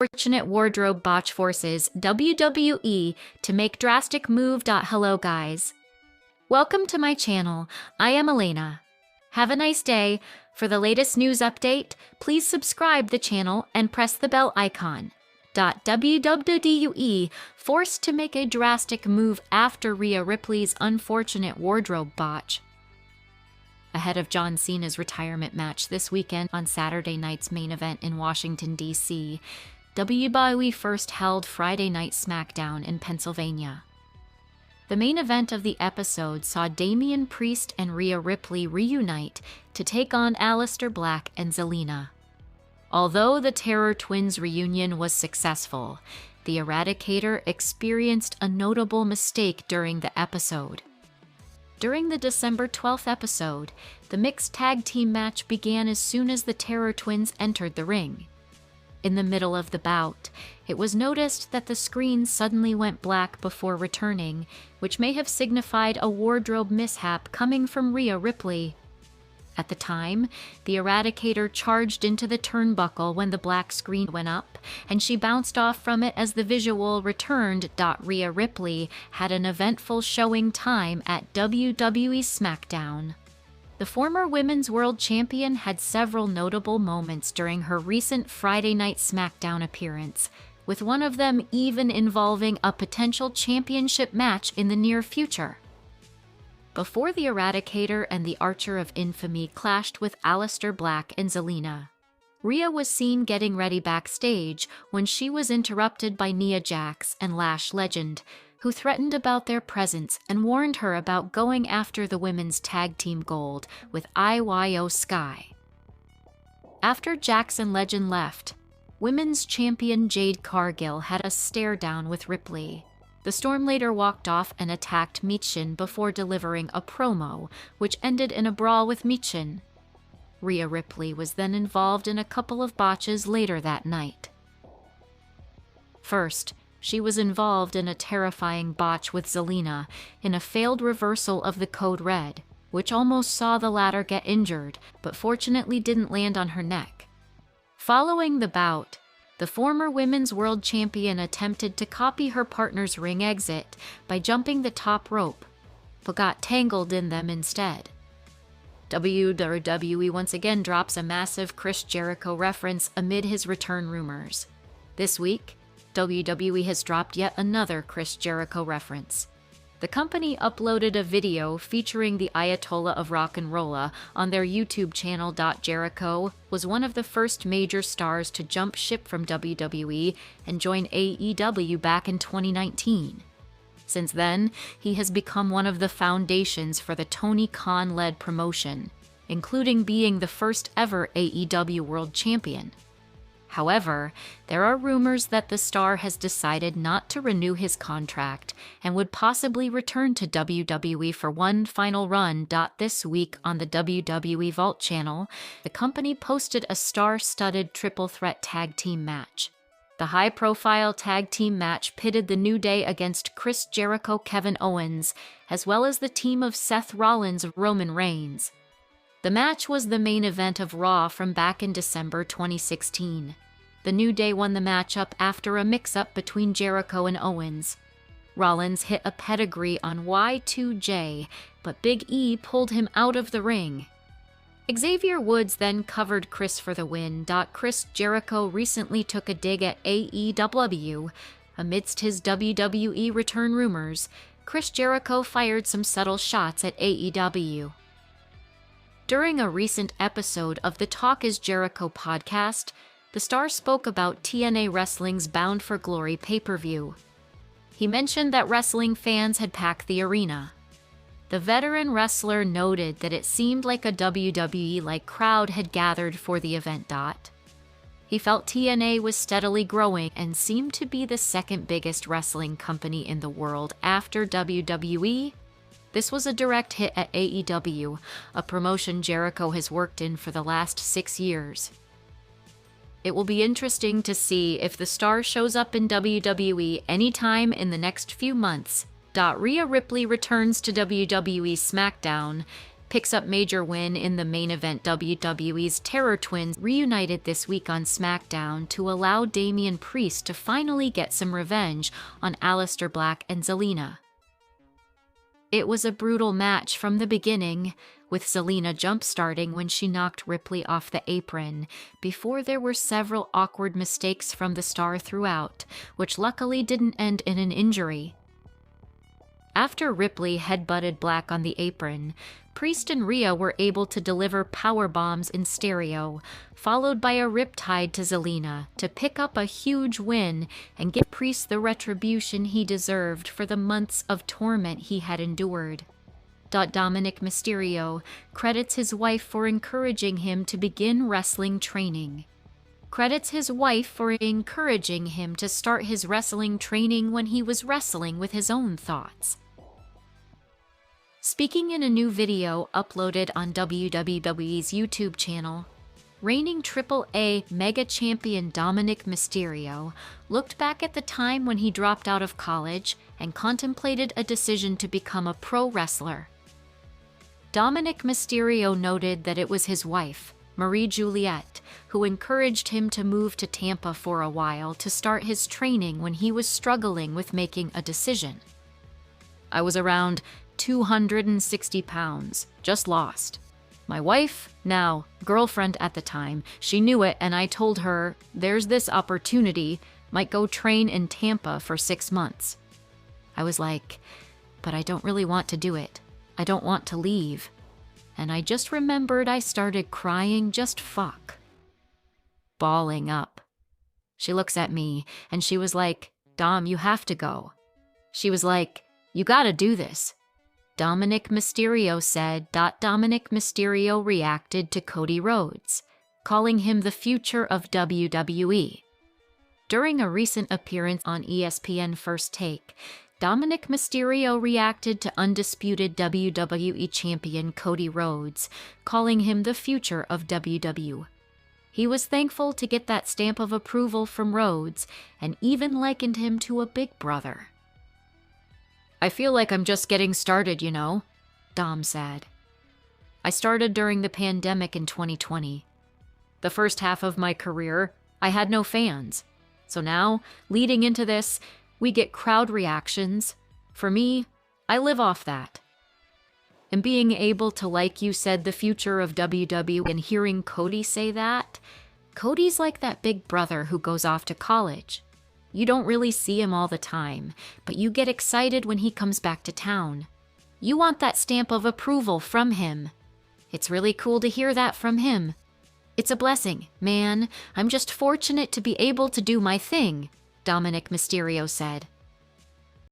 unfortunate wardrobe botch forces WWE to make drastic move. Hello guys. Welcome to my channel. I am Elena. Have a nice day. For the latest news update, please subscribe the channel and press the bell icon. WWE forced to make a drastic move after Rhea Ripley's unfortunate wardrobe botch. Ahead of John Cena's retirement match this weekend on Saturday night's main event in Washington, D.C., WWE first held Friday Night SmackDown in Pennsylvania. The main event of the episode saw Damian Priest and Rhea Ripley reunite to take on Aleister Black and Zelina. Although the Terror Twins reunion was successful, the Eradicator experienced a notable mistake during the episode. During the December 12th episode, the mixed tag team match began as soon as the Terror Twins entered the ring. In the middle of the bout, it was noticed that the screen suddenly went black before returning, which may have signified a wardrobe mishap coming from Rhea Ripley. At the time, the Eradicator charged into the turnbuckle when the black screen went up, and she bounced off from it as the visual returned. Rhea Ripley had an eventful showing time at WWE SmackDown. The former Women's World Champion had several notable moments during her recent Friday Night SmackDown appearance, with one of them even involving a potential championship match in the near future. Before the Eradicator and the Archer of Infamy clashed with Aleister Black and Zelina, Rhea was seen getting ready backstage when she was interrupted by Nia Jax and Lash Legend, who threatened about their presence and warned her about going after the women's tag team gold with IYO Sky. After Jax and Legend left, women's champion Jade Cargill had a stare-down with Ripley. The Storm later walked off and attacked Michin before delivering a promo, which ended in a brawl with Michin. Rhea Ripley was then involved in a couple of botches later that night. First, she was involved in a terrifying botch with Zelina in a failed reversal of the Code Red, which almost saw the latter get injured, but fortunately didn't land on her neck. Following the bout, the former Women's World Champion attempted to copy her partner's ring exit by jumping the top rope, but got tangled in them instead. WWE once again drops a massive Chris Jericho reference amid his return rumors. This week, WWE has dropped yet another Chris Jericho reference. The company uploaded a video featuring the Ayatollah of Rock and Rolla on their YouTube channel. Jericho was one of the first major stars to jump ship from WWE and join AEW back in 2019. Since then, he has become one of the foundations for the Tony Khan-led promotion, including being the first ever AEW World Champion. However, there are rumors that the star has decided not to renew his contract and would possibly return to WWE for one final run. This week on the WWE Vault channel, the company posted a star-studded triple threat tag team match. The high-profile tag team match pitted the New Day against Chris Jericho, Kevin Owens, as well as the team of Seth Rollins, Roman Reigns. The match was the main event of Raw from back in December 2016. The New Day won the matchup after a mix-up between Jericho and Owens. Rollins hit a pedigree on Y2J, but Big E pulled him out of the ring. Xavier Woods then covered Chris for the win. Chris Jericho recently took a dig at AEW. Amidst his WWE return rumors, Chris Jericho fired some subtle shots at AEW. During a recent episode of the Talk is Jericho podcast, the star spoke about TNA Wrestling's Bound for Glory pay-per-view. He mentioned that wrestling fans had packed the arena. The veteran wrestler noted that it seemed like a WWE-like crowd had gathered for the event. He felt TNA was steadily growing and seemed to be the second biggest wrestling company in the world after WWE. This was a direct hit at AEW, a promotion Jericho has worked in for the last 6 years. It will be interesting to see if the star shows up in WWE anytime in the next few months. Rhea Ripley returns to WWE SmackDown. picks up major win in the main event. WWE's Terror Twins reunited this week on SmackDown to allow Damian Priest to finally get some revenge on Aleister Black and Zelina. It was a brutal match from the beginning, with Zelina jump-starting when she knocked Ripley off the apron, before there were several awkward mistakes from the star throughout, which luckily didn't end in an injury. After Ripley headbutted Black on the apron, Priest and Rhea were able to deliver power bombs in stereo, followed by a riptide to Zelina to pick up a huge win and give Priest the retribution he deserved for the months of torment he had endured. Dominic Mysterio credits his wife for encouraging him to begin wrestling training. Credits his wife for encouraging him to start his wrestling training when he was wrestling with his own thoughts. Speaking in a new video uploaded on WWE's YouTube channel, reigning AAA Mega Champion Dominic Mysterio looked back at the time when he dropped out of college and contemplated a decision to become a pro wrestler. Dominic Mysterio noted that it was his wife, Marie Juliette, who encouraged him to move to Tampa for a while to start his training when he was struggling with making a decision. I was around 260 pounds, just lost. My wife, now girlfriend at the time, she knew it, and I told her, there's this opportunity, might go train in Tampa for 6 months. I was like, but I don't really want to do it. I don't want to leave. And I just remembered I started crying just fuck. Bawling up. She looks at me, and she was like, Dom, you have to go. She was like, you gotta do this. Dominic Mysterio said. Dominic Mysterio reacted to Cody Rhodes, calling him the future of WWE. During a recent appearance on ESPN First Take, Dominic Mysterio reacted to undisputed WWE champion Cody Rhodes, calling him the future of WWE. He was thankful to get that stamp of approval from Rhodes and even likened him to a big brother. I feel like I'm just getting started, you know, Dom said. I started during the pandemic in 2020. The first half of my career, I had no fans. So now, leading into this, we get crowd reactions. For me, I live off that. And being able to, like you said, the future of WWE, and hearing Cody say that, Cody's like that big brother who goes off to college. You don't really see him all the time, but you get excited when he comes back to town. You want that stamp of approval from him. It's really cool to hear that from him. It's a blessing, man. I'm just fortunate to be able to do my thing, Dominic Mysterio said.